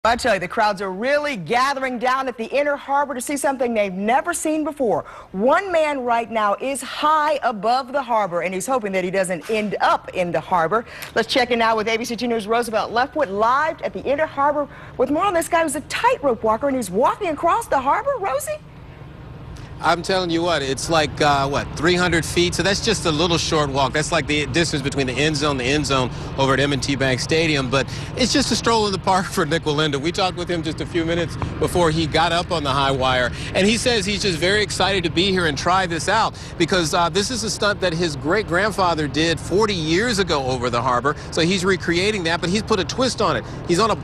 I tell you, the crowds are really gathering down at the Inner Harbor to see something they've never seen before. One man right now is high above the harbor, and he's hoping that he doesn't end up in the harbor. Let's check in now with ABC 2 News' Roosevelt Leftwood live at the Inner Harbor with more on this guy who's a tightrope walker, and he's walking across the harbor. Rosie? I'm telling you what, it's like, 300 feet? So that's just a little short walk. That's like the distance between the end zone over at M&T Bank Stadium. But it's just a stroll in the park for Nik Wallenda. We talked with him just a few minutes before he got up on the high wire. And he says he's just very excited to be here and try this out because this is a stunt that his great-grandfather did 40 years ago over the harbor. So he's recreating that, but he's put a twist on it. He's on a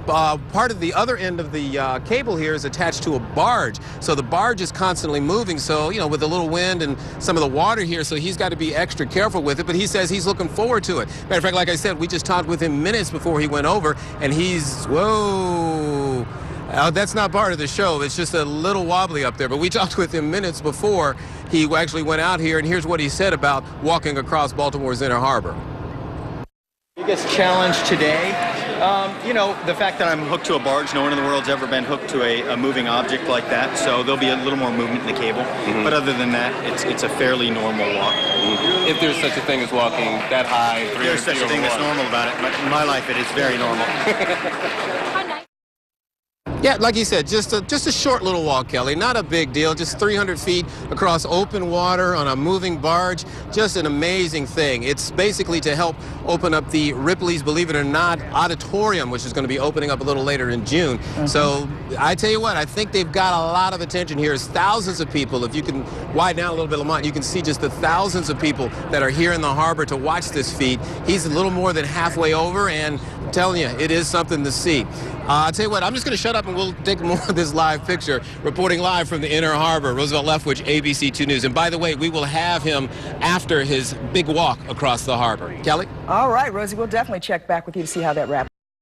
part of the other end of the cable here is attached to a barge. So the barge is constantly moving. So, you know, with a little wind and some of the water here, so he's got to be extra careful with it. But he says he's looking forward to it. Matter of fact, like I said, we just talked with him minutes before he went over, and he's, whoa. That's not part of the show. It's just a little wobbly up there. But we talked with him minutes before he actually went out here, and here's what he said about walking across Baltimore's Inner Harbor. Biggest challenge today? You know, the fact that I'm hooked to a barge. No one in the world's ever been hooked to a moving object like that, so there'll be a little more movement in the cable. But other than that, it's a fairly normal walk. If there's such a thing as walking that high, there's such a thing that's normal about it. But in my life, it is very normal. Yeah, like you said, just a short little walk, Kelly. Not a big deal. Just 300 feet across open water on a moving barge. Just an amazing thing. It's basically to help open up the Ripley's Believe It or Not auditorium, which is going to be opening up a little later in June. So I tell you what, I think they've got a lot of attention here. It's thousands of people. If you can widen out a little bit, Lamont, you can see just the thousands of people that are here in the harbor to watch this feat. He's a little more than halfway over, and I'm telling you, it is something to see. I'll tell you what, I'm just going to shut up and we'll take more of this live picture. Reporting live from the Inner Harbor, Roosevelt Leftwood, ABC 2 News. And by the way, we will have him after his big walk across the harbor. Kelly? All right, Rosie, we'll definitely check back with you to see how that wraps.